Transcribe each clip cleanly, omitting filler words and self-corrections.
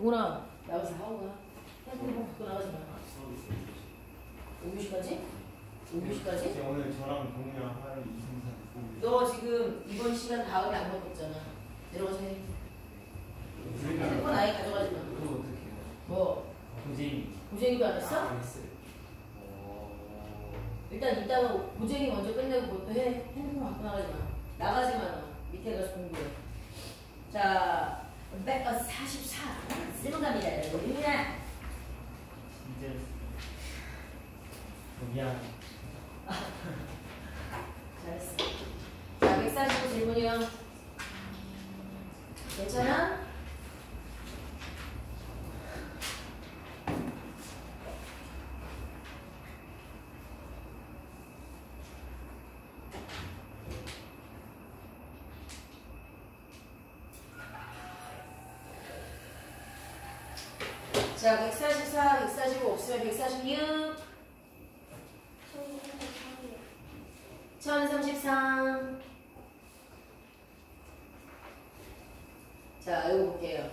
동훈아, 나가서 하고 가. 핸드폰 갖고 나가지 마. 5교시까지? 5교시까지? 오늘 저랑 동훈이랑 하루 2, 3, 4 너 지금 이번 시간 다음에 안 먹었잖아. 내려가서 해. 핸드폰 아예 가져가지 마. 그거 어떻게 해요? 뭐? 고쟁이도 안 했어? 안 했어요. 일단 이따가 고쟁이 먼저 끝내고 그것도 해. 핸드폰 갖고 나가지 마. 나가지 마. 너. 밑에 가서 공부해. 자, 144. 쓰는 갑니다. 여기나. 이제 미안. 잘했어. 자, 145 질문이요. 괜찮아? 자, 144, 145 없으면 146. 1033. 자, 이거 볼게요.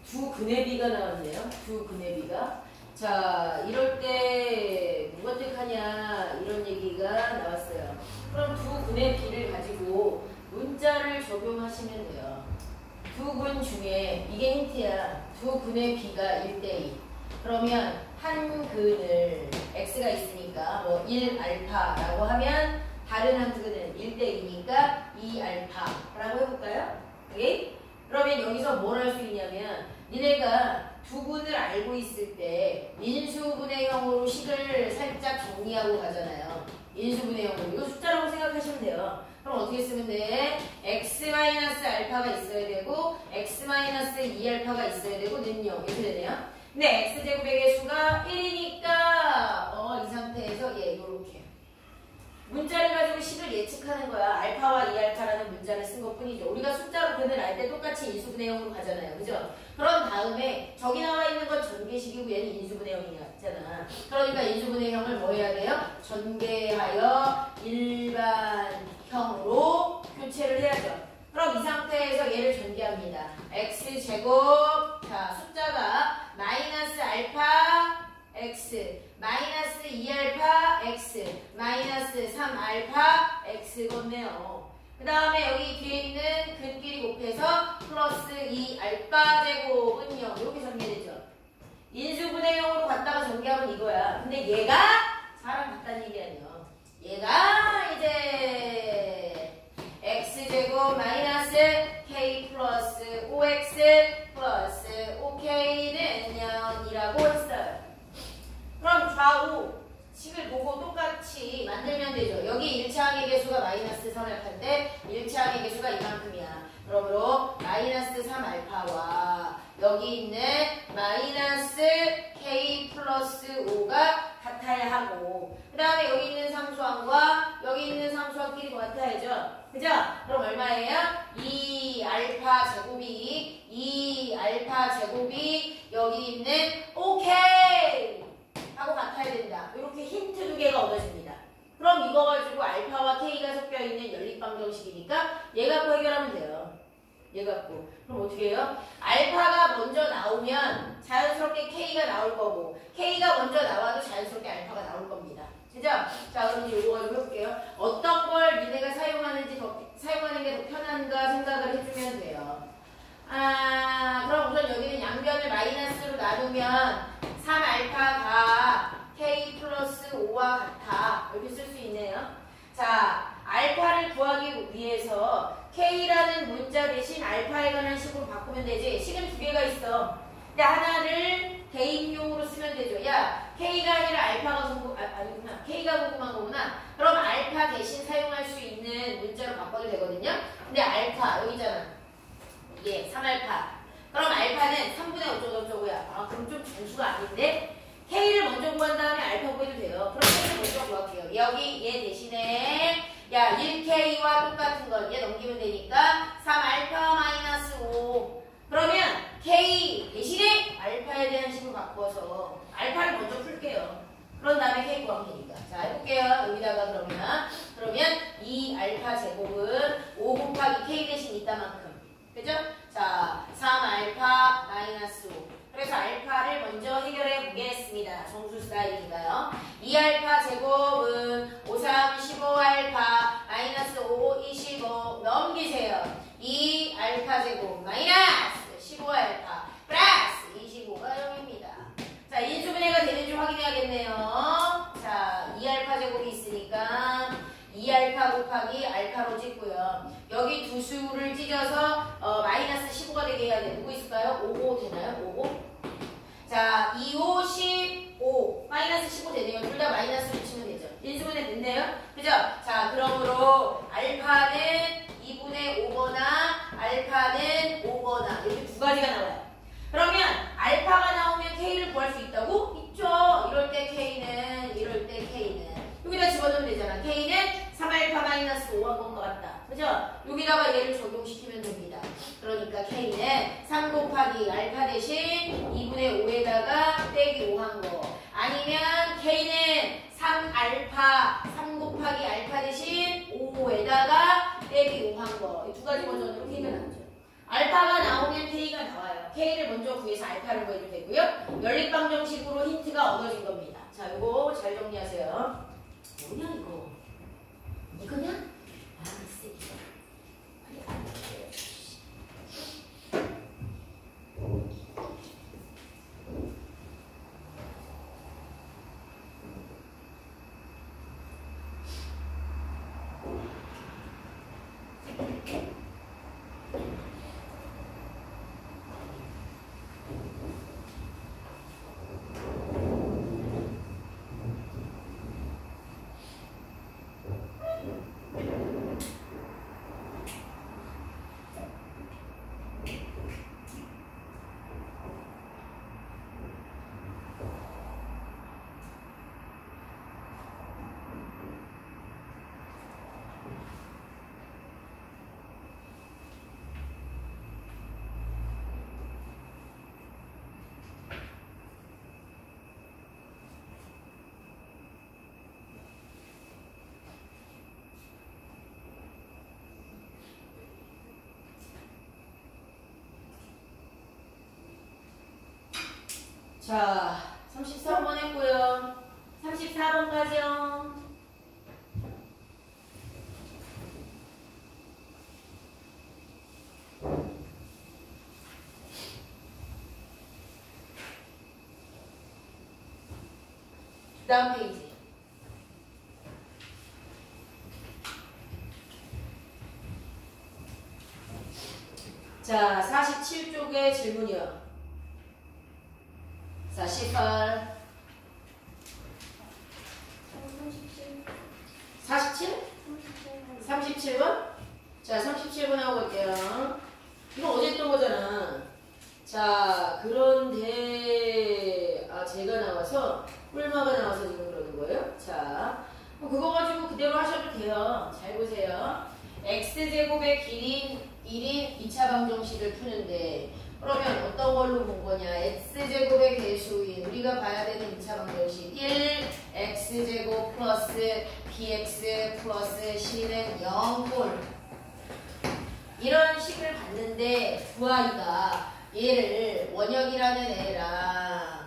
두 근의 비가 나왔네요. 두 근의 비가. 자, 이럴 때 누가 뜻하냐 이런 얘기가 나왔어요. 그럼 두 근의 비를 가지고 문자를 적용하시면 돼요. 두 근 중에 이게 힌트야. 두 근의 비가 1대2. 그러면 한 근을 x가 있으니까 뭐 1알파라고 하면 다른 한 근은 1대2니까 2알파라고 해볼까요? 오케이? 그러면 여기서 뭘 할 수 있냐면 니네가 두 근을 알고 있을 때 인수분해형으로 식을 살짝 정리하고 가잖아요. 인수분해형으로. 이거 숫자라고 생각하시면 돼요. 그럼 어떻게 쓰면 돼? x-알파가 있어야 되고 x-2알파가 있어야 되고 는요. 이렇게 되네요. 근데 x제곱의 개수가 1이니까 이 상태에서 이렇게 문자를 가지고 식을 예측하는 거야. 알파와 2알파라는 문자를 쓴 것뿐이죠. 우리가 숫자로 근을 알 때 똑같이 인수분해형으로 가잖아요. 그죠? 그런 다음에 저기 나와 있는 건 전개식이고 얘는 인수분해형이잖아. 그러니까 인수분해형을 뭐 해야 돼요? 전개하여 일반형으로 교체를 해야죠. 그럼 이 상태에서 얘를 전개합니다. x제곱, 자 숫자가 마이너스 알파 x, 마이너스 2알파 x, 마이너스 3알파 x겠네요. 그 다음에 여기 뒤에 있는 근끼리 곱해서 플러스 2알파 제곱은요. 이렇게 전개되죠. 인수분해형으로 갔다가 전개하면 이거야. 근데 얘가 사람 같다는 얘기 아니에요. 얘가 이제 x제곱 마이너스 k 플러스 5x 플러스 5k는 0이라고 했어요. 그럼 좌우 식을 보고 똑같이 만들면 되죠. 여기 1차항의 개수가 마이너스 3알파인데 1차항의 개수가 이만큼이야. 그러므로 마이너스 3알파와 여기 있는 마이너스 k 플러스 5가 같아야 하고 그 다음에 여기 있는 상수항과 여기 있는 상수항끼리 같아야죠. 그죠? 그럼 얼마예요? 2알파 제곱이 여기 있는 오케이 하고 같아야 된다. 이렇게 힌트 두 개가 얻어집니다. 그럼 이거 가지고 알파와 k가 섞여있는 연립방정식이니까 얘 갖고 해결하면 돼요. 얘 갖고. 그럼 어떻게 해요? 알파가 먼저 나오면 자연스럽게 k가 나올 거고 k가 먼저 나와도 자연스럽게 알파가 나올 겁니다. 그죠? 자, 그럼 이제 이거 가지고 해볼게요. 어떤 걸 니네가 사용하는 게 더 편한가 생각을 해주면 돼요. 그럼 우선 여기는 양변을 마이너스로 놔두면 3알파가 k 플러스 5와 같아. 이렇게 쓸 수 있네요. 자, 알파를 구하기 위해서 k라는 문자 대신 알파에 관한 식으로 바꾸면 되지. 식은 두 개가 있어. 근데 하나를 대입용으로 쓰면 되죠. 야, k가 아니라 알파가 아니구나. k가 궁금한 거구나. 그럼 알파 대신 사용할 수 있는 문자로 바꿔도 되거든요. 근데 알파 여기잖아. 이게 3알파. 그럼 알파는 3분의 어쩌고저쩌고야. 그럼 좀 정수가 아닌데? k를 먼저 구한 다음에 알파 구해도 돼요. 그럼 k를 먼저 구할게요. 여기 얘 대신에 야 1k와 똑같은 건 얘 넘기면 되니까 3알파-5 그러면 k 대신에 알파에 대한 식으로 바꿔서 알파를 먼저 풀게요. 그런 다음에 k 구하면 되니까. 자, 해볼게요. 여기다가 그러면 2알파 제곱은 5 곱하기 k 대신 이따만큼. 그죠? 자, 3알파-5. 그래 보겠습니다. 정수 스타일이니까요. 2알파 제곱은 5, 3, 15알파 마이너스 5, 25 넘기세요. 2알파 제곱 마이너스 15알파 플러스 25가 0입니다. 자, 인수분해가 되는지 확인해야겠네요. 자, 2알파 제곱이 있으니까 2알파 곱하기 알파로 찍고요. 여기 두 수를 찢어서 마이너스 15가 되게 해야 돼. 누구 있을까요? 55 되나요? 55? 자, 2, 5, 15 마이너스 15 되네요. 둘 다 마이너스로 치면 되죠. 인수분해 됐네요. 그죠? 자, 그러므로 알파는 2분의 5거나 알파는 5거나 이렇게 두 가지가 나와요. 그러면 알파가 나오면 K를 구할 수 있다고? 있죠. 이럴 때 K는 이럴 때 K는 여기다 집어넣으면 되잖아. K는 3알파 마이너스 5한 건 것 같다. 그죠? 여기다가 얘를 적용시키면 됩니다. 그러니까 K는 3 곱하기 알파 대신 2분의 5에다가 빼기 5한 거. 아니면 K는 3알파 3 곱하기 알파 대신 5에다가 빼기 5한 거. 이 두 가지 버전으로 K가 나오죠. 알파가 나오면 K가 나와요. K를 먼저 구해서 알파를 구해도 되고요. 연립방정식으로 힌트가 얻어진 겁니다. 자, 이거 잘 정리하세요. 뭐냐 이거? 이거냐? 아, 쓰기다. 빨리 안 돼. 자, 33번 했고요. 34번까지요. 그 다음 페이지. 자, 47쪽의 질문이요. 48 47? 37번? 자, 37번 하고 볼게요. 이거 어제 했던 거잖아. 자, 그런데 제가 나와서 꿀마가 나와서 지금 그러는 거예요. 자, 그거 가지고 그대로 하셔도 돼요. 잘 보세요. x제곱의 길이 1인 2차 방정식을 푸는데 그러면 어떤 걸로 본 거냐? x제곱의 개수인 우리가 봐야 되는 2차 방정식 1 x제곱 플러스 bx 플러스 c는 0꼴 이런 식을 봤는데 두 아이가 얘를 원혁이라는 애랑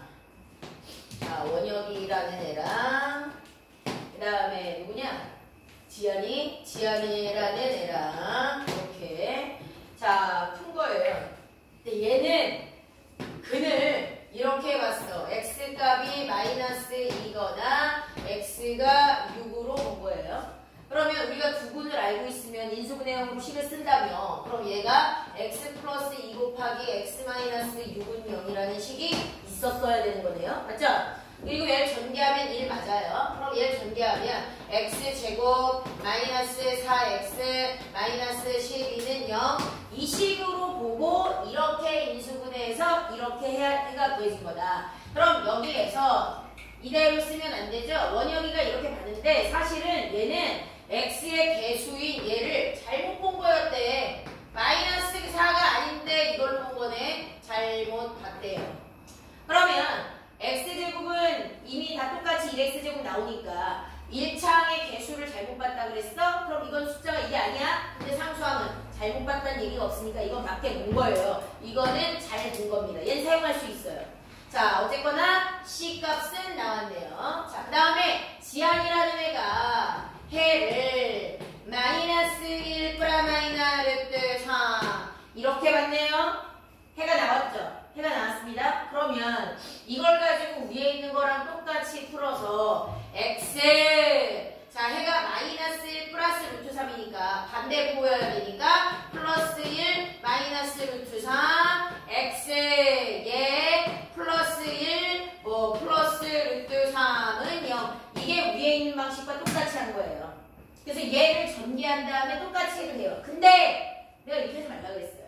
원혁이라는 애랑 그 다음에 누구냐? 지연이라는 애랑 이렇게 자, 푼 거예요. 근데 얘는 근을 이렇게 해봤어. x값이 마이너스 2거나 x가 6으로 본 거예요. 그러면 우리가 두 근을 알고 있으면 인수분해형으로 식을 쓴다며 그럼 얘가 x 플러스 2 곱하기 x 마이너스 6은 0이라는 식이 있었어야 되는 거네요. 맞죠? 그리고 얘를 전개하면 1 맞아요. 그럼 얘를 전개하면 x제곱 마이너스 4x 마이너스 12는 0 이 식으로 보고 이렇게 인수분해해서 이렇게 해가 구해진 거다. 그럼 여기에서 이대로 쓰면 안 되죠? 원형이가 이렇게 봤는데 사실은 얘는 x의 개수인 얘를 잘못 본 거였대. 마이너스 4가 아닌데 이걸 본 거네. 잘못 봤대요. 그러면 x제곱은 이미 다 똑같이 1x제곱 나오니까 1창의 개수를 잘못 봤다 그랬어? 그럼 이건 숫자가 이게 아니야? 근데 상수함은 잘못 봤다는 얘기가 없으니까 이건 맞게 본 거예요. 이거는 잘 본 겁니다. 얘는 사용할 수 있어요. 자, 자, 어쨌거나 C 값은 나왔네요. 자, 그 다음에 지안이라는 애가 해를 마이너스 1 프라마이나 루트 3 이렇게 봤네요. 해가 나왔죠? 해가 나왔습니다. 그러면 이걸 가지고 위에 있는 거랑 똑같이 풀어서 x 자, 해가 마이너스 1 플러스 루트 3이니까 반대 보여야 되니까 플러스 1 마이너스 루트 3 x 예 플러스 1 플러스 루트 3은 0 이게 위에 있는 방식과 똑같이 한 거예요. 그래서 얘를 전개한 다음에 똑같이 해도 돼요. 근데 내가 이렇게 하지 말라 그랬어요.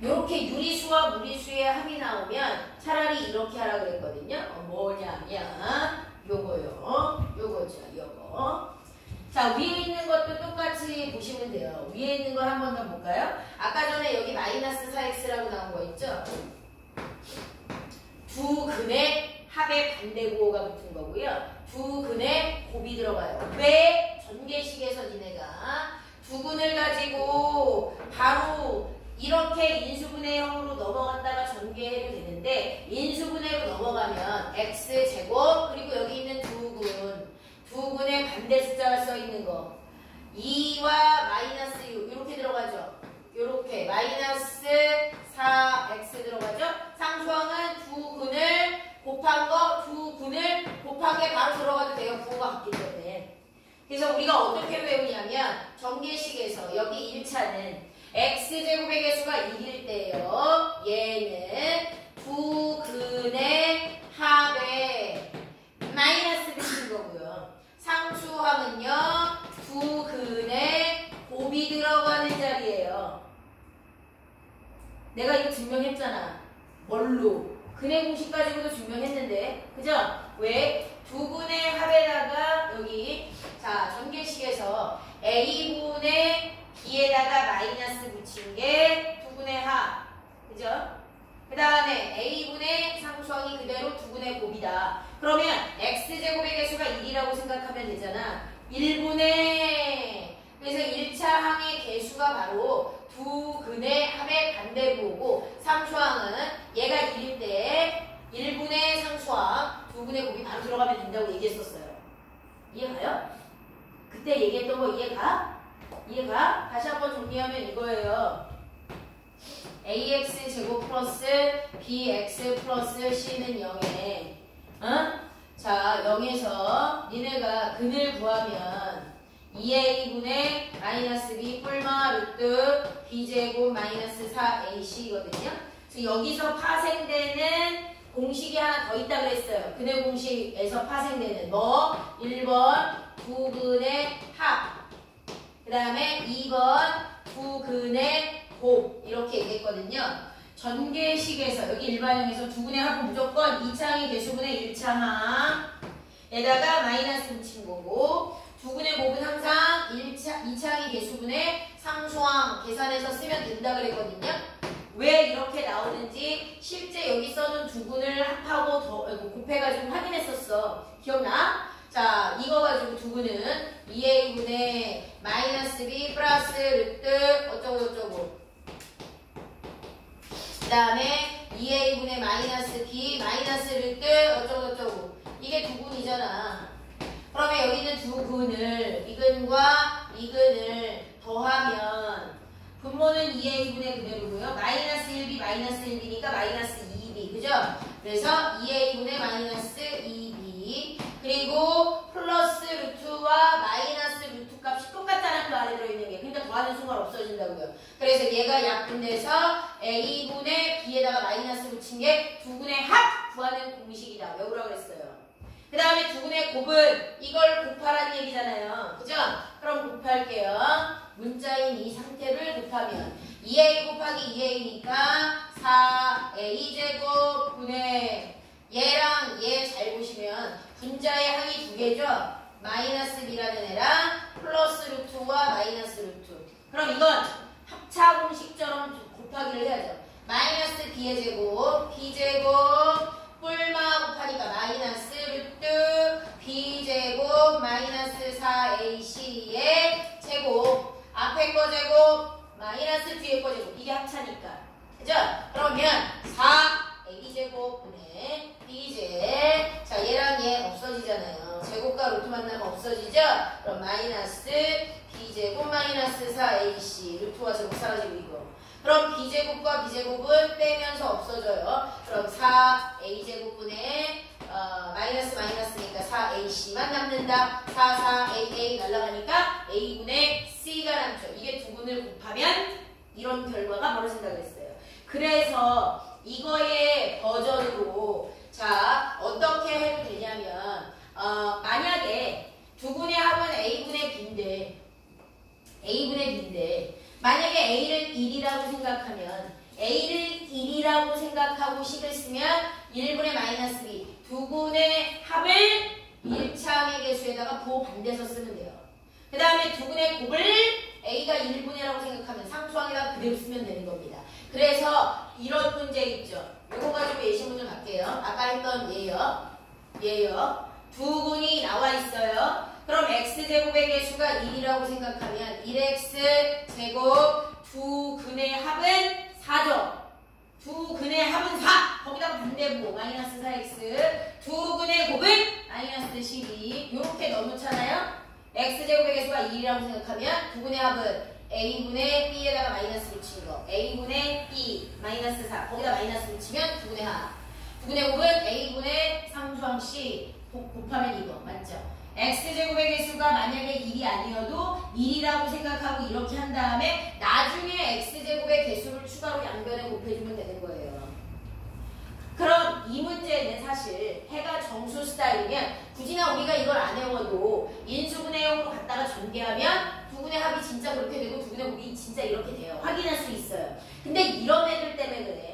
이렇게 유리수와 무리수의 합이 나오면 차라리 이렇게 하라 그랬거든요. 뭐냐면 요거요. 요거죠. 요거. 자, 위에 있는 것도 똑같이 보시면 돼요. 위에 있는 걸 한 번 더 볼까요? 아까 전에 여기 마이너스 4x라고 나온 거 있죠? 두 근의 합의 반대구호가 붙은 거고요. 두 근의 곱이 들어가요. 왜? 전개식에서 니네가 두 근을 가지고 바로 이렇게 인수분해 형으로 넘어갔다가 전개해도 되는데 인수분해로 넘어가면 x제곱 그리고 여기 있는 두 근의 반대 숫자가 써 있는 거 2와 마이너스 6 이렇게 들어가죠. 이렇게 마이너스 4x 들어가죠. 상수항은 두 근을 곱한 거 두 근을 곱한 게 바로 들어가도 돼요. 부호가 같기 때문에. 그래서 우리가 어떻게 외우냐면 전개식에서 여기 1차는 x제곱의 개수가 1일 때요. 얘는 두 근의 합에 마이너스 붙인 거고요. 상수항은요. 두 근의 곱이 들어가는 자리예요. 내가 이거 증명했잖아. 뭘로? 근의 공식 가지고도 증명했는데. 그죠? 왜? 두 근의 합에다가 여기 자 전개식에서 a분의 b에다가 마이너스 붙인 게 두 근의 합. 그죠? 그 다음에 a분의 상수항이 그대로 두 근의 곱이다. 그러면 x제곱의 개수가 1이라고 생각하면 되잖아. 1분의 그래서 1차 항의 개수가 바로 두 근의 합의 반대구호고 상수항은 얘가 1일 때 1분의 상수항 두 근의 곱이 바로 들어가면 된다고 얘기했었어요. 이해가요? 그때 얘기했던 거 이해가? 이해가? 다시 한번 정리하면 이거예요. ax제곱 플러스 bx 플러스 c는 0에 자 0에서 니네가 근을 구하면 2a분의 마이너스 b 뿔마 루트 b제곱 마이너스 4ac거든요. 그래서 여기서 파생되는 공식이 하나 더 있다 그랬어요. 근의 공식에서 파생되는 뭐 1번 두 근의 합 그 다음에 2번 두 근의 곱 이렇게 얘기했거든요. 전개식에서 여기 일반형에서 두 근의 합은 무조건 2차항의 개수분의 1차항에다가 마이너스 붙인 거고 두 근의 곱은 항상 2차항의 개수분의 상수항 계산해서 쓰면 된다 그랬거든요. 왜 이렇게 나오는지 실제 여기 써둔 두 근을 합하고 곱해가지고 확인했었어. 기억나? 자, 이거 가지고 두 근은 2a분의 마이너스 b 플러스 루트 어쩌고 그 다음에 2a분의 마이너스 b 마이너스 루트 어쩌고 이게 두 근이잖아. 그러면 여기 있는 두 근을 이 근과 이 근을 더하면 분모는 2a분의 그대로고요. 마이너스 1b 마이너스 1b니까 마이너스 2b 그죠? 그래서 2a분의 마이너스 2b 그리고 플러스 루트와 마이너스 루트 값이 똑같다는 그 안에 들어있는 게 그러니까 더하는 순간 없어진다고요. 그래서 얘가 약분돼서 a분의 b에다가 마이너스 붙인 게 두 근의 합 구하는 공식이다. 외우라고 그랬어요. 그 다음에 두 근의 곱은 이걸 곱하라는 얘기잖아요. 그죠? 그럼 곱할게요. 문자인 이 상태를 곱하면 2a 곱하기 2a니까 4a제곱 분의 얘랑 얘 잘 보시면 분자의 항이 두 개죠. 마이너스 b라는 애랑 플러스 루트와 마이너스 루트. 그럼 이건 합차 공식처럼 곱하기를 해야죠. 마이너스 b의 제곱 b제곱 뿔마 곱하니까 마이너스 루트 b제곱 마이너스 4ac의 제곱 앞에 거 제곱 마이너스 뒤에 거 제곱 이게 합차니까 그죠? 그러면 4a제곱 만나면 없어지죠? 그럼 마이너스 b제곱 마이너스 4ac 루트와 제곱 사라지고 이거. 그럼 b제곱과 b제곱은 빼면서 없어져요. 그럼 4a제곱분의 마이너스 마이너스니까 4ac만 남는다. 4aa 날라가니까 a분의 c가 남죠. 이게 두 분을 곱하면 이런 결과가 벌어진다고 했어요. 그래서 이거의 버전으로 자 어떻게 해도 되냐면 만약에 두 분의 합은 a분의 b인데 만약에 a를 1이라고 생각하면 a를 1이라고 생각하고 식을 쓰면 1분의 마이너스 b 두 분의 합을 1차항의 개수에다가 부호반대서 쓰면 돼요. 그 다음에 두 분의 곱을 a가 1분이라고 생각하면 상수항에다가 그대로 쓰면 되는 겁니다. 그래서 이런 문제 있죠. 이거 가지고 예시문을 갈게요. 아까 했던 얘요. 두 분이 나와 있어요. 그럼 x제곱의 개수가 1이라고 생각하면 1x 제곱 두 근의 합은 4죠. 두 근의 합은 4. 거기다가 반대부 마이너스 4x 두 근의 곱은 마이너스 12 이렇게 넣어놓잖아요. x제곱의 개수가 1이라고 생각하면 두 근의 합은 a분의 b에다가 마이너스 붙이는 거 a분의 b 마이너스 4 거기다 마이너스 붙이면 두 근의 합 두 근의 곱은 a분의 상수항 c 곱하면 이거 맞죠? x제곱의 개수가 만약에 1이 아니어도 1이라고 생각하고 이렇게 한 다음에 나중에 x제곱의 개수를 추가로 양변에 곱해주면 되는 거예요. 그럼 이 문제는 사실 해가 정수 스타일이면 굳이나 우리가 이걸 안 외워도 인수분해형으로 갖다가 전개하면 두 분의 합이 진짜 그렇게 되고 두 분의 곱이 진짜 이렇게 돼요. 확인할 수 있어요. 근데 이런 애들 때문에 그래.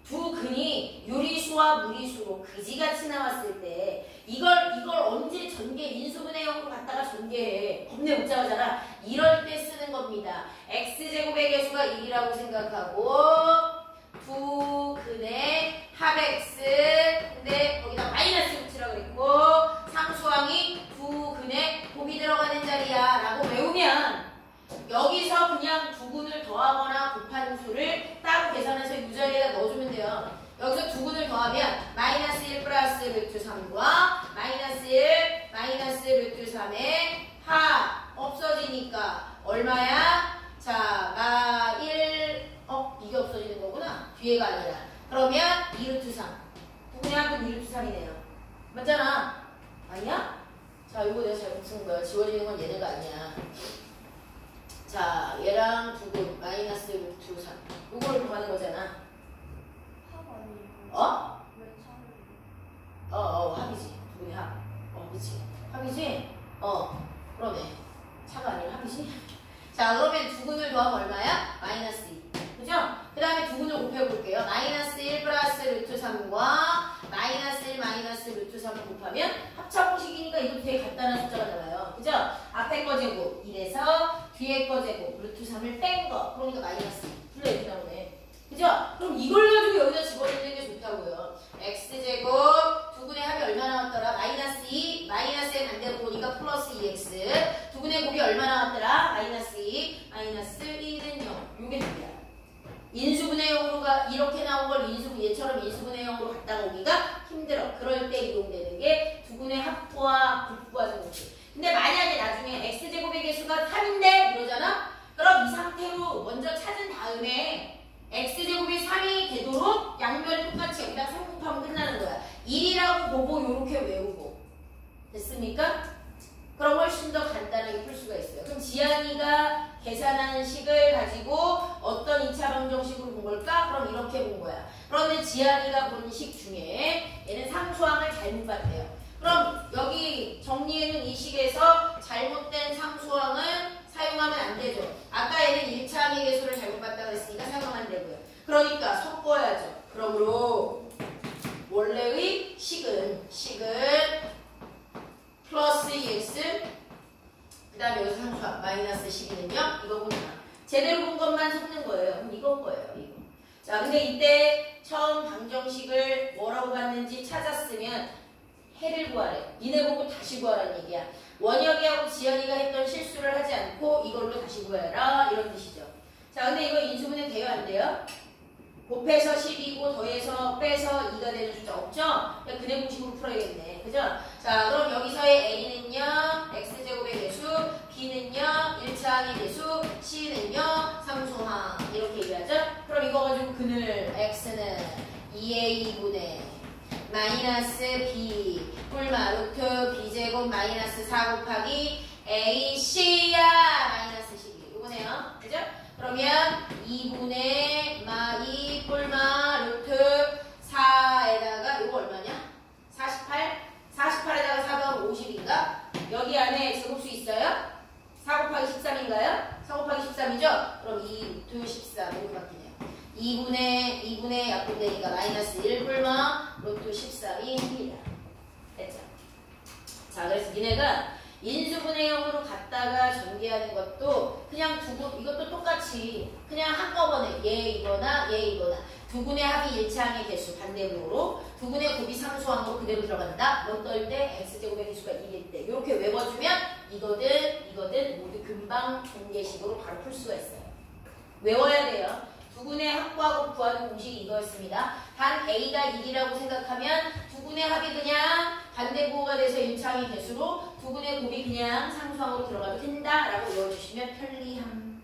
두 근이 유리수와 무리수로 그지같이 나왔을 때 이걸 언제 전개 인수분해형으로 갖다가 전개해. 겁내 복잡하잖아. 이럴 때 쓰는 겁니다. x제곱의 개수가 1이라고 생각하고 두 근의 합 x 근데 거기다 마이너스 붙이라고 그랬고 상수항이 두 근의 곱이 들어가는 자리야 라고 외우면 여기서 그냥 두 근을 더하거나 곱한 수를 따로 계산해서 이 자리에다 넣어주면 돼요. 여기서 두 근을 더하면 마이너스 1 플러스 루트 3과 마이너스 1 마이너스 루트 3의 합 없어지니까 얼마야? 자, 이게 없어지는 거구나. 뒤에가 아니라. 그러면 2루트 3. 두분의 합은 2루트 3이네요. 맞잖아? 아니야? 자, 이거 내가 잘못 쓴 거야. 지워지는 건 얘네가 아니야. 자, 얘랑 두분 마이너스 루트 3. 이걸 구하는 거잖아. 합이지. 두분의 합. 그치. 합이지? 그러네. 차가 아니라 합이지? 자, 그러면 두 근을 더하면 얼마야? 마이너스 2. 그죠? 그 다음에 두 근을 곱해볼게요. 마이너스 1 플러스 루트 3과 마이너스 1 마이너스 루트 3을 곱하면 합차공식이니까 이것도 되게 간단한 숫자가 나와요. 그죠? 앞에 거 제곱 1에서 뒤에 거 제곱 루트 3을 뺀 거. 그러니까 마이너스 2. 풀려 이렇게 나오네. 그죠? 그럼 이걸 가지고 여기다 집어넣는 게 좋다고요. x제곱 두 근의 합이 얼마 나왔더라? 마이너스 2 마이너스의 반대로 보니까 플러스 2x 두 근의 곱이 얼마 나왔더라? 마이너스 2 마이너스 1은 0. 요게 답이야. 인수분해형으로가 이렇게 나온 걸 얘처럼 인수분해형으로 갖다가 오기가 힘들어. 그럴 때 이용되는 게 두 근의 합과 곱과 정식. 근데 만약에 나중에 x제곱의 개수가 3인데 이러잖아? 그럼 이 상태로 먼저 찾은 다음에 x제곱이 3이 되도록 양변을 똑같이 여기다 3 곱하면 끝나는 거야. 1이라고 보고 이렇게 외우고. 됐습니까? 그럼 훨씬 더 간단하게 풀 수가 있어요. 그럼 지안이가 계산하는 식을 가지고 어떤 2차 방정식으로 본 걸까? 그럼 이렇게 본 거야. 그런데 지안이가 본 식 중에 얘는 상수항을 잘못 봤대요. 그럼 여기 정리해놓은 이 식에서 잘못된 상수항을 사용하면 안 되죠. 아까 얘는 1차항의 개수를 잘못 봤다고 했으니까 사용하면 안 되고요. 그러니까 섞어야죠. 그러므로 원래의 식은 플러스 2x 그 다음에 여기서 상수항 마이너스 12는요. 이거구나. 제대로 본 것만 섞는 거예요. 그럼 이건 거예요. 이거. 자, 근데 이때 처음 방정식을 뭐라고 봤는지 찾았으면 해를 구하래. 니네 보고 다시 구하라는 얘기야. 원혁이하고 지연이가 했던 실수를 하지 않고 이걸로 다시 구해라 이런 뜻이죠. 자, 근데 이거 인수분해 돼요 안 돼요? 곱해서 10이고 더해서 빼서 2가 되는 숫자 없죠? 그냥 근해 공식으로 풀어야겠네. 그죠? 자, 그럼 여기서의 A는요, X제곱의 개수, B는요, 1차항의 개수, C는요, 상수항. 이렇게 얘기하죠? 그럼 이거 가지고 근을 X는 2A분의 마이너스 B 뿔마 루트 B제곱 마이너스 4 곱하기 AC야 마이너스 12. 이거네요. 그죠? 그러면 2분의 마2 뿔마 루트 4에다가 이거 얼마냐? 48? 48에다가 4가 50인가? 여기 안에 제곱수 있어요? 4 곱하기 13인가요? 4 곱하기 13이죠? 그럼 2 루트 13 이렇게 바뀌네요. 2분의 약분되니까 마이너스 1 뿔마 루트 13이 1이다. 됐죠? 자, 그래서 니네가 인수분해형으로 갖다가 전개하는 것도 그냥 이것도 똑같이 그냥 한꺼번에 얘 이거나 두 군의 합이 1차항의 개수 반대문으로 두 군의 곱이 상수항으로 그대로 들어간다. 어떨 때 x제곱의 개수가 2일 때 이렇게 외워주면 이거든 모두 금방 전개식으로 바로 풀 수가 있어요. 외워야 돼요. 두 군의 합구하고 구하는 공식이 이거였습니다. 단 A가 1이라고 생각하면 두 군의 합이 그냥 반대부호가 돼서 1차항의 개수로 두 군의 곱이 그냥 상수항으로 들어가도 된다라고 외워주시면 편리함.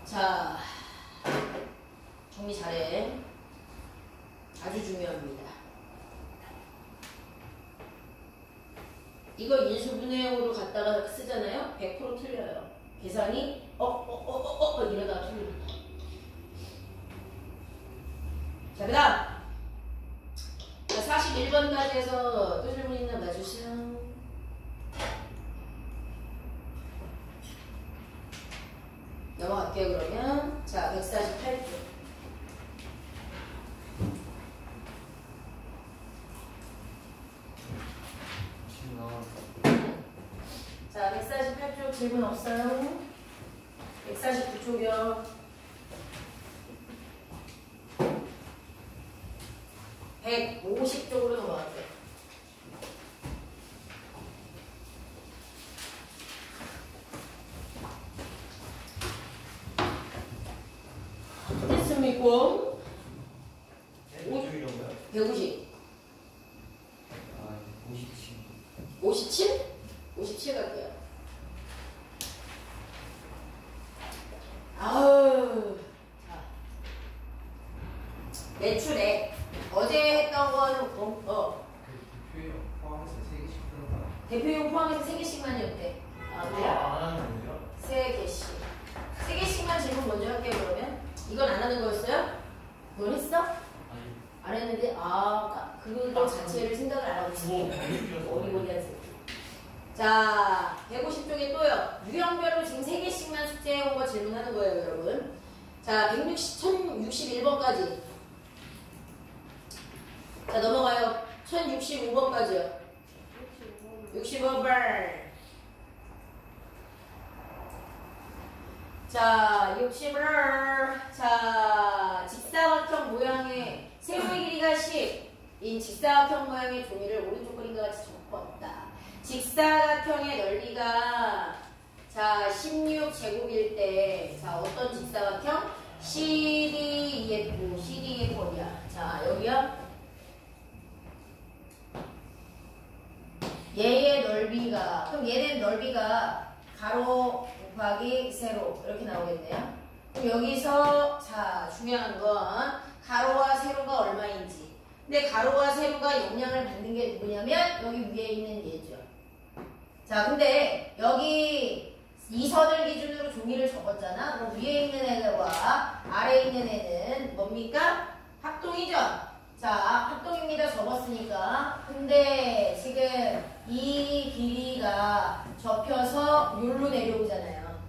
자, 정리 잘해. 아주 중요합니다. 이거 인수분해형으로 갖다가 쓰잖아요. 100% 틀려요. 계산이 이러다가 틀립니다. 자, 그 다음 41번까지 해서 또 질문 있나 봐주세요. 넘어갈게요. 그러면 자, 148쪽 자, 148쪽 질문 없어요? 149쪽이요. 150쪽으로 넘어갈게요. 됐습니까? 150. 57? 57 갈게요. 아우. 자. 매출액. 어제 했던 거는 대표용 포함해서 3개씩만이었대. 아, 그래요? 안 하는 거예요? 3개씩. 3개씩만 질문 먼저 할게요, 그러면. 이건 안 하는 거였어요? 그건 했어? 아니. 안 했는데, 그거 자체를 생각을 안 하고 있어. 어리버리한 새끼. 자, 150쪽에 또요. 유형별로 지금 3개씩만 숙제해온 거 질문하는 거예요, 여러분. 자, 1061번까지. 자, 넘어가요. 1065번까지요. 65번. 자, 60번. 자, 직사각형 모양의 세로의 길이가 10인 직사각형 모양의 종이를 오른쪽 그림과 같이 접었다. 직사각형의 넓이가 자 16제곱일 때 자 어떤 직사각형? CDEF, CDEF 어디야? 자 여기요. 얘의 넓이가 그럼 얘는 넓이가 가로 곱하기 세로 이렇게 나오겠네요. 그럼 여기서 자 중요한 건 가로와 세로가 얼마인지. 근데 가로와 세로가 영향을 받는 게 누구냐면 여기 위에 있는 얘죠. 자, 근데 여기 이 선을 기준으로 종이를 접었잖아. 그럼 위에 있는 애들과 아래에 있는 애는 뭡니까? 합동이죠? 자, 합동입니다. 접었으니까. 근데 지금 이 길이가 접혀서 여기로 내려오잖아요.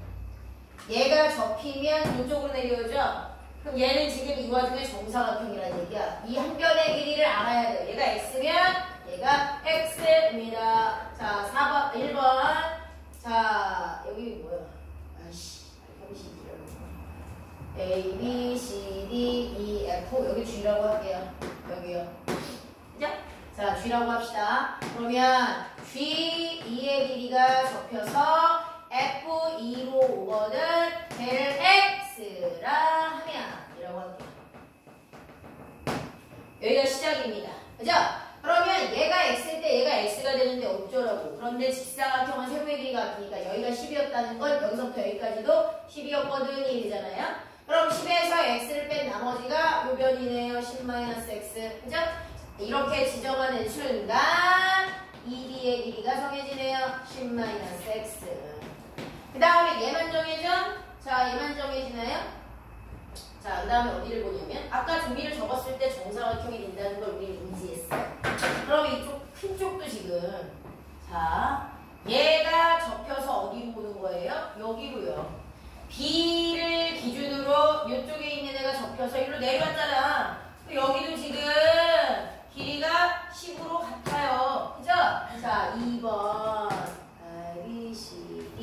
얘가 접히면 이쪽으로 내려오죠? 그럼 얘는 지금 이 와중에 정사각형이라는 얘기야. 이 한 변의 길이를 알아야 돼요. 얘가 x면 얘가 x입니다. 자, 4번, 1번. 자, 여기 뭐야? 아이씨, A, B, C, D, E, F. 여기 G라고 할게요. 여기요. 그죠? 자, G라고 합시다. 그러면 G2의 길이가 접혀서 F2로 오거든. 될 X라 하면 이라고 할게요. 여기가 시작입니다. 그죠? 그러면 얘가 x일 때 얘가 x가 되는데 어쩌라고. 그런데 직사각형은 세로의 길이가 같으니까 여기가 10이었다는 건 여기서부터 여기까지도 10이었거든 이잖아요. 그럼 10에서 x를 뺀 나머지가 요 변이네요. 10-x. 그죠? 이렇게 지정하는 순간 2D의 길이가 정해지네요. 10-x. 그 다음에 얘만 정해져? 자, 얘만 정해지나요? 자, 그 다음에 어디를 보냐면 아까 종이를 접었을 때 정사각형이 된다는 걸 우리는 인지했어요. 그럼 이쪽 큰 쪽도 지금 자, 얘가 접혀서 어디로 보는 거예요? 여기로요. B를 기준으로 이쪽에 있는 애가 접혀서 이리로 내려왔잖아. 여기도 지금 길이가 10으로 같아요. 그죠? 자, 2번 A, B, C, D,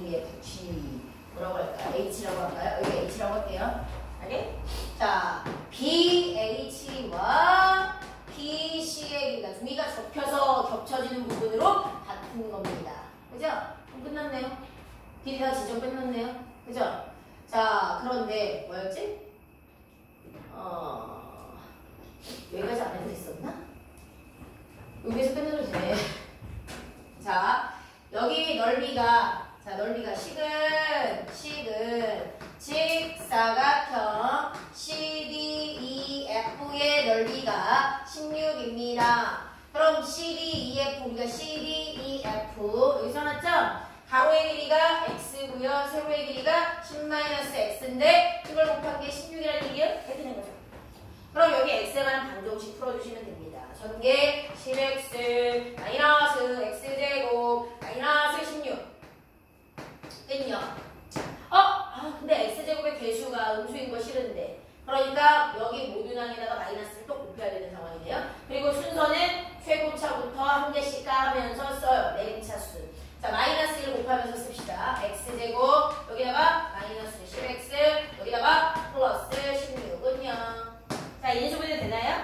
E, F, G 뭐라고 할까요? H라고 할까요? 여기 H라고 할게요. 알겠? 자, BH와 BC의 길이가 종이가 접혀서 겹쳐지는 부분으로 같은 겁니다. 그죠? 그럼 끝났네요. 길이 다 지정 끝났네요. 그죠? 자, 그런데 뭐였지? 여기까지 안 해도 됐었나? 여기에서 끝내도 돼. 자, 여기 넓이가 식은 직사각형 CDEF의 넓이가 16입니다. 그럼 CDEF 우리가 CDEF 여기 써놨죠? 가로의 길이가 x고요. 세로의 길이가 10-x인데 이걸 곱한 게 16이라는 얘기예요? 이렇게 되는 거죠. 그럼 여기 x만 방정식 풀어주시면 됩니다. 전개 10x 마이너스 x제곱 마이너스 16 끝요. 근데 x제곱의 개수가 음수인 거 싫은데 그러니까 여기 모든 항에다가 마이너스를 또 곱해야 되는 상황이네요. 그리고 순서는 최고차부터 한 개씩 까면서 써요. 내림차수. 자, 마이너스 1 곱하면서 씁시다. x제곱 여기다가 마이너스 10x 여기다가 플러스 16은요. 자, 이제 준비는 되나요?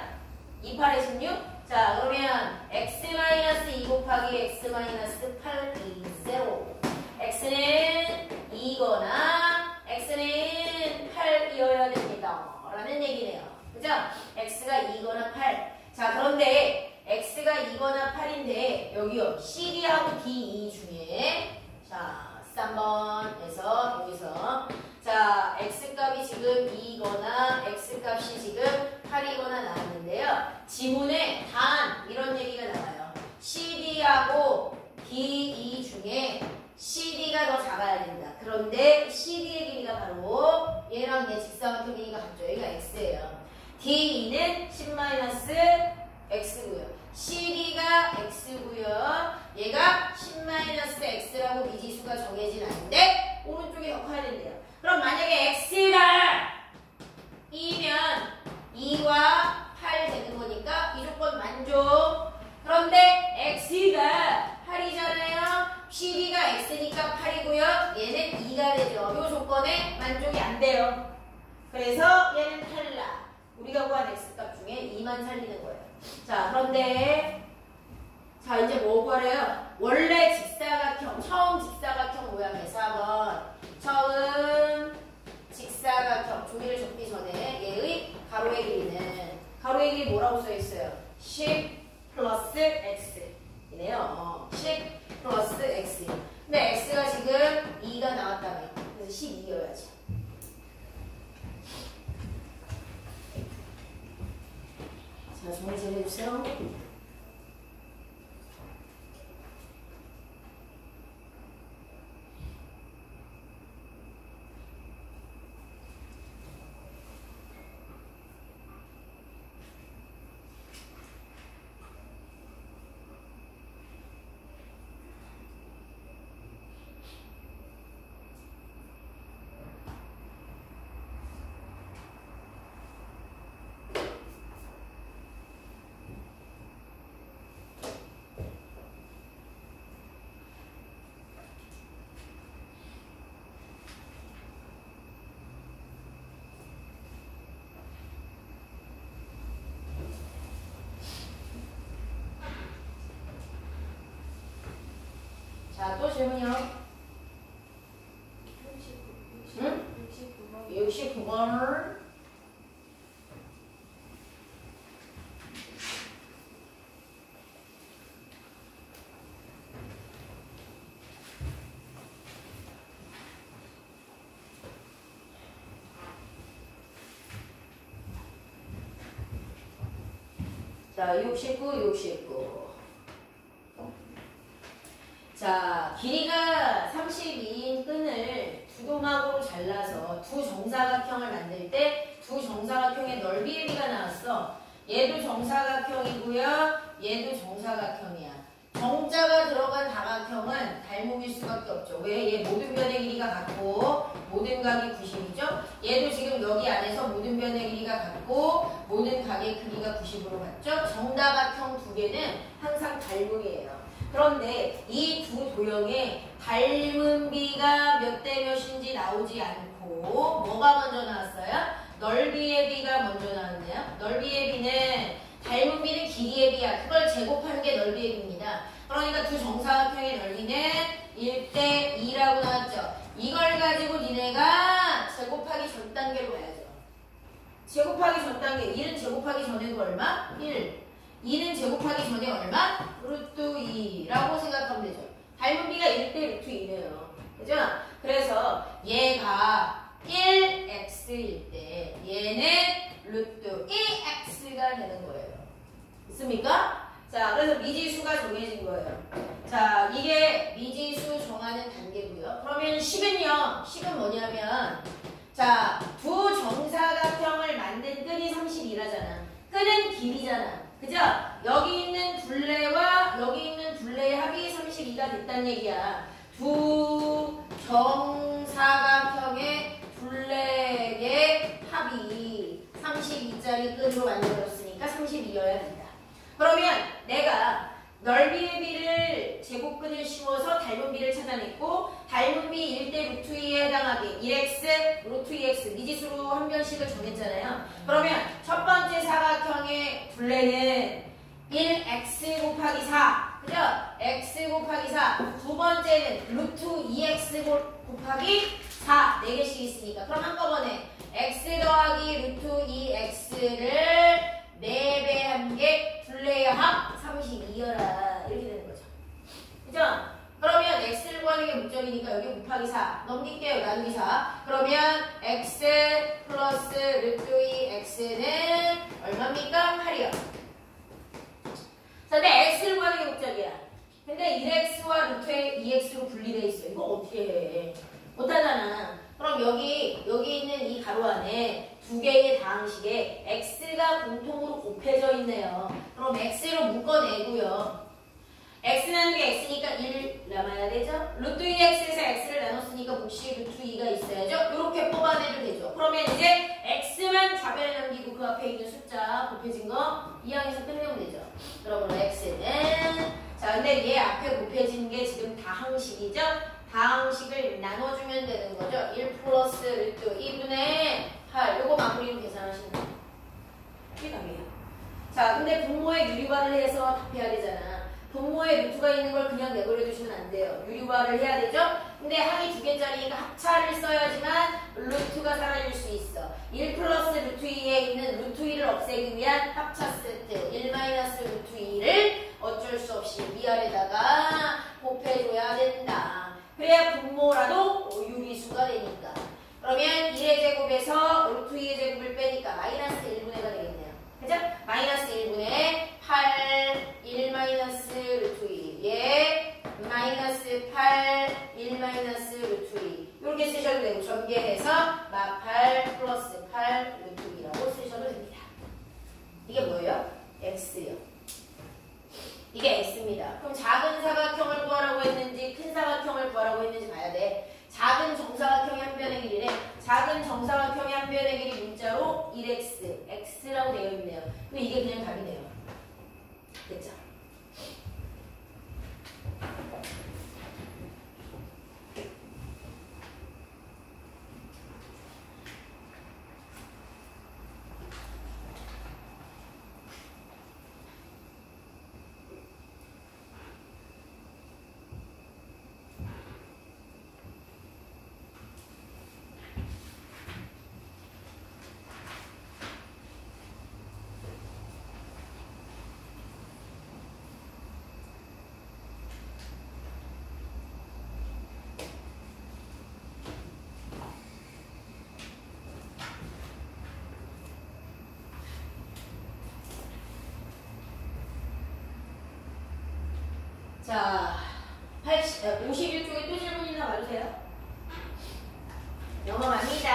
28에 16. 자, 그러면 x-2 곱하기 x-8 0. x는 2거나 x는 8이어야 됩니다. 라는 얘기네요. 그죠? x가 2거나 8. 자, 그런데 x가 2거나 8인데 여기요. CD하고 DE 중에 자, 3번에서 여기서 자, x값이 지금 2거나 x값이 지금 8이거나 나왔는데요. 지문에 단 이런 얘기가 나와요. CD하고 DE 중에 CD가 더 작아야 된다. 그런데 CD의 길이가 바로 얘랑 얘 직사각형 길이가 같죠. 여기가 x예요. DE는 10-x고요. CD가 x고요. 얘가 10-x라고 미지수가 정해진 않는데 오른쪽에 더 커야 된대요. 그럼 만약에 x가 2면 2와 8 되는 거니까 이 조건 만족. 그런데 x가 8이잖아요. CD가 x니까 8이고요. 얘는 2가 되죠. 이 조건에 만족이 안 돼요. 그래서 얘는 탈락. 우리가 구한 x값 중에 2만 살리는 거예요. 자, 그런데 자, 이제 뭐 구하래요? 원래 직사각형, 처음 직사각형 모양에서 한번 처음 직사각형 종이를 접기 전에 얘의 가로의 길이는 가로의 길이 뭐라고 써 있어요? 10 플러스 x 이네요. 10 플러스 x. 근데 x가 지금 2가 나왔다며. 그래서 12여야지. 자, 정리 좀 해주세요. 자, 또 질문이요. 69번. 자, 69, 69. 자, 길이가 32인 끈을 두 도막으로 잘라서 두 정사각형을 만들 때 두 정사각형의 넓이의 비가 나왔어. 얘도 정사각형이고요. 얘도 정사각형이야. 정자가 들어간 다각형은 닮음일 수밖에 없죠. 왜? 얘 모든 변의 길이가 같고 모든 각이 90이죠. 얘도 지금 여기 안에서 모든 변의 길이가 같고 모든 각의 크기가 90으로 같죠. 정다각형 두 개는 항상 닮음이에요. 그런데 이 두 도형의 닮은 비가 몇 대 몇인지 나오지 않고 뭐가 먼저 나왔어요? 넓이의 비가 먼저 나왔네요. 넓이의 비는 닮은 비는 길이의 비야. 그걸 제곱한 게 넓이의 비입니다. 그러니까 두 정사각형의 넓이는 1대 2라고 나왔죠. 이걸 가지고 니네가 제곱하기 전 단계로 가야죠. 제곱하기 전 단계. 1은 제곱하기 전에도 얼마? 1. 2는 제곱하기 전에 얼마? 루트 2라고 생각하면 되죠. 닮은 비가 1대 루트 2네요. 그죠? 그래서 얘가 1x일 때 얘는 루트 2x가 되는 거예요. 있습니까? 자, 그래서 미지수가 정해진 거예요. 자, 이게 미지수 정하는 단계고요. 그러면 식은요. 식은 뭐냐면 자, 두 정사각형을 만든 끈이 32라잖아. 끈은 길이잖아. 그죠? 여기 있는 둘레와 여기 있는 둘레의 합이 32가 됐다는 얘기야. 두 정사각형의 둘레의 합이 32짜리 끈으로 만들어졌으니까 32여야 된다. 그러면 내가 넓이의 비를 제곱근을 씌워서 닮은 비를 찾아냈고 닮은 비 1대 루트 2에 해당하게 1x, 루트 2x 미지수로 한 변씩을 정했잖아요. 그러면 첫 번째 사각형의 둘레는 1x 곱하기 4 그죠? x 곱하기 4 두 번째는 루트 2x 곱하기 4 4개씩 있으니까 그럼 한꺼번에 x 더하기 루트 2x를 4배한 게 둘레의 합 32여라 이렇게 되는 거죠. 그죠? 그러면 x를 구하는 게 목적이니까 여기 곱하기 4 넘길게요. 나누기 4 그러면 x 플러스 루트 2x는 얼마입니까? 8이요. 자, 근데 x를 구하는 게 목적이야. 근데 1x와 루트 2x로 분리되어 있어. 이거 어떻게 해? 못하잖아. 그럼 여기 있는 이 가로 안에 두 개의 다항식에 x가 공통으로 곱해져 있네요. 그럼 x로 묶어내고요. x 나누기 x니까 1 남아야 되죠? 루트 2x에서 x를 나눴으니까 몫이 루트 2가 있어야죠? 이렇게 뽑아내도 되죠. 그러면 이제 x만 좌변에 남기고 그 앞에 있는 숫자 곱해진 거 이항에서 끝내면 되죠. 그러므로 x는 자 근데 얘 앞에 곱해진 게 지금 다항식이죠? 다항식을 나눠주면 되는 거죠. 1 플러스 루트 2분의 8 요거 마무리로 계산하시면 돼요. 이게 답이에요. 자 근데 분모에 유리화를 해서 답해야 되잖아. 분모에 루트가 있는 걸 그냥 내버려 두시면 안 돼요. 유리화를 해야 되죠? 근데 항이 두 개짜리니까 합차를 써야지만 루트가 사라질 수 있어. 1 플러스 루트 2에 있는 루트 2를 없애기 위한 합차 세트 1 마이너스 루트 2를 어쩔 수 없이 위아래다가 곱해줘야 된다. 그래야 분모라도 유리수가 되니까. 그러면 1의 제곱에서 루트 2의 제곱을 빼니까 마이너스 1분의가 되겠네요. 그죠? 마이너스 1분의 8, 1 마이너스 루트 2. 예, 마이너스 8, 1 마이너스 루트 2. 이렇게 쓰셔도 되고, 전개해서 마 8 플러스 8 루트 2라고 쓰셔도 됩니다. 이게 뭐예요? x요. 이게 x입니다. 그럼 작은 사각형을 구하라고 했는지 큰 사각형을 구하라고 했는지 봐야 돼. 작은 정사각형의 한 변의 길이래. 작은 정사각형의 한 변의 길이 문자로 1x, x라고 되어 있네요. 그럼 이게 그냥 답이네요. 됐죠? 자, 51쪽에 또 질문 있나 봐주세요. 넘어갑니다.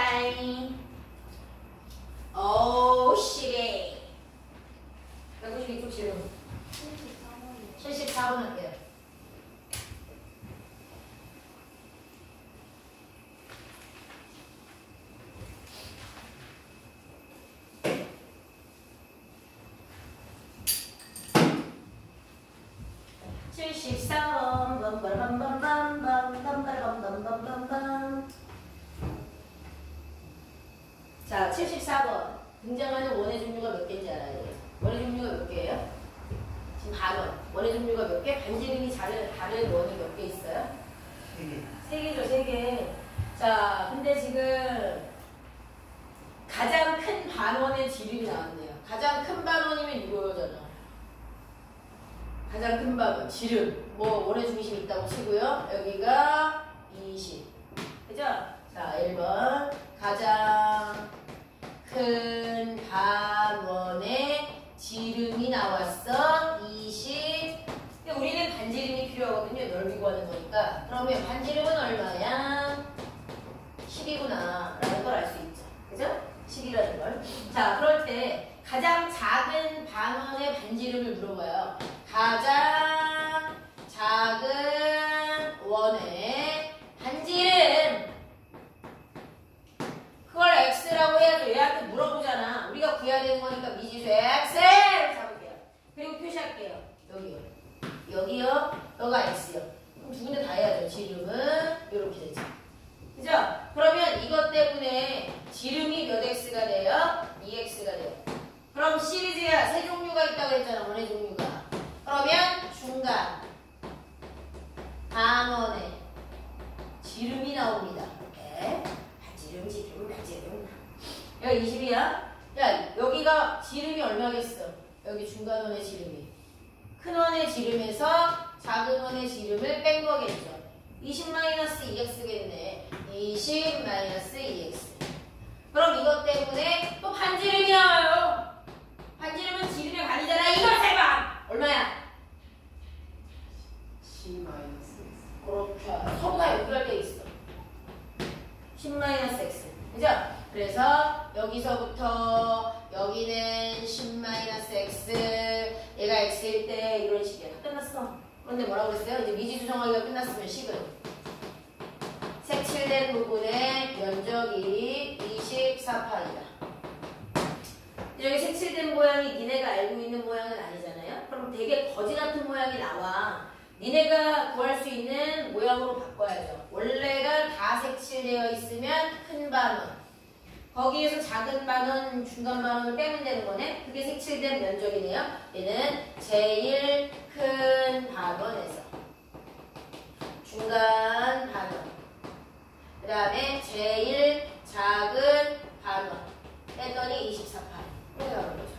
오, 시계. 152쪽 질문. 74번 할게요. 자, 74번. 등장하는 원의 종류가 몇 개인지 알아야 돼요. 원의 종류가 몇 개예요? 지금 반원. 원의 종류가 몇 개? 반지름이 다른 원이 몇 개 있어요? 3개. 3개죠, 3개. 자, 근데 지금 가장 큰 반원의 지름이 나왔네요. 가장 큰 반원이면 이거잖아. 가장 큰 반원, 지름. 뭐, 원의 중심 있다고 치고요. 여기가 20. 그죠? 자, 1번. 가장 큰 반원의 지름이 나왔어. 20. 근데 우리는 반지름이 필요하거든요. 넓이 구하는 거니까. 그러면 반지름은 얼마야? 10이구나. 라는 걸 알 수 있죠. 그죠? 10이라는 걸. 자, 그럴 때 가장 작은 반원의 반지름을 물어봐요. 가장 작은 원의 반지름. 그걸 x라고 해야죠. 얘한테 물어보잖아. 우리가 구해야 되는 거니까 미지수 x를 잡을게요. 그리고 표시할게요. 여기요. 여기요. 여기가 x요. 그럼 두 군데 다 해야죠. 지름은 이렇게 되죠. 그죠? 그러면 이것 때문에 지름이 몇 x가 돼요? 2x가 돼요. 그럼 시리즈야 세 종류가 있다고 했잖아. 원의 종류가. 그러면 중간 반원의 지름이 나옵니다. 이렇게. 지름. 여기 20이야? 야, 여기가 지름이 얼마겠어? 여기 중간원의 지름이. 큰 원의 지름에서 작은 원의 지름을 뺀 거겠죠. 20-2x겠네. 20-2x. 그럼 이것 때문에 또 반지름이야. 반지름은 지름의 반이잖아. 이걸 세봐. 얼마야? 10-x. 그렇게. 서부가 연결돼 있어. 10-x. 그죠? 그래서 여기서부터 여기는 10-x. 얘가 x일 때 이런 식이야. 다 끝났어. 그런데 뭐라고 했어요? 이제 미지수 정하기가 끝났으면 10은 색칠된 부분의 면적이 24파이다. 여기 색칠된 모양이 니네가 알고 있는 모양은 아니잖아요? 그럼 되게 거지 같은 모양이 나와. 니네가 구할 수 있는 모양으로 바꿔야죠. 원래가 다 색칠되어 있으면 큰 반원. 거기에서 작은 반원, 중간 반원을 빼면 되는 거네. 그게 색칠된 면적이네요. 얘는 제일 큰 반원에서 중간 반원, 그 다음에 제일 작은 반원 뺐더니 24파이. 이렇게 나오는 거죠.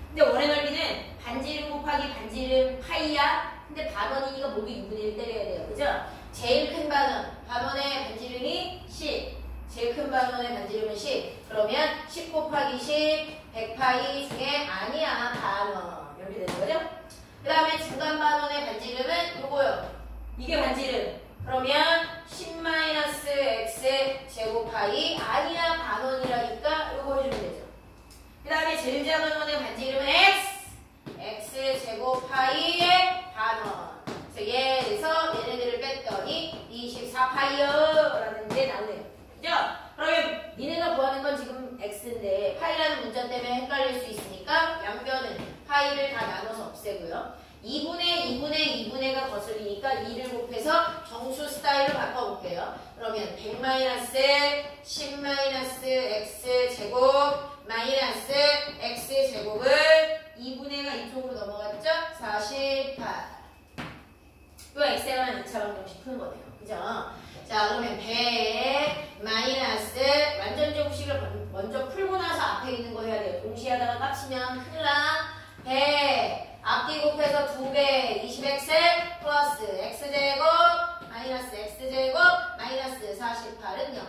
근데 원의 넓이는 반지름 곱하기 반지름 파이야. 근데 반원이니까 모두 2분의 1 때려야 돼요. 그죠? 제일 큰 반원, 반원의 반지름이 10. 제일 큰 반원의 반지름은 10. 그러면 10 곱하기 10, 100파이 중에 아니야. 반원. 이렇게 되는 거죠? 그 다음에 중간 반원의 반지름은 요거요. 이게 반지름. 그러면 10-x 제곱파이 아니야. 반원이라니까 요거 해주면 되죠. 그 다음에 제일 작은 원의 반지름은 x 제곱파이의 반원. 그래서 얘에서 얘네들을 뺐더니 24파이요 라는 게 나오네요. 그죠? 그러면 니네가 구하는 건 지금 x인데 파이라는 문자 때문에 헷갈릴 수 있으니까 양변은 파이를 다 나눠서 없애고요. 2분의 2가 거슬리니까 2를 곱해서 정수 스타일로 바꿔볼게요. 그러면 100-10-x 제곱 마이너스 x 제곱을 2분의가 이쪽으로 넘어갔죠? 48. 또 x에만 2차 방정식 푸는 거네요. 그죠? 자, 그러면 100 마이너스 완전 제곱식을 먼저 풀고 나서 앞에 있는 거 해야 돼요. 동시에 하다가 깝치면 큰일 나. 100 앞뒤 곱해서 2배 20x 플러스 x제곱 마이너스 x제곱 마이너스 48은 0.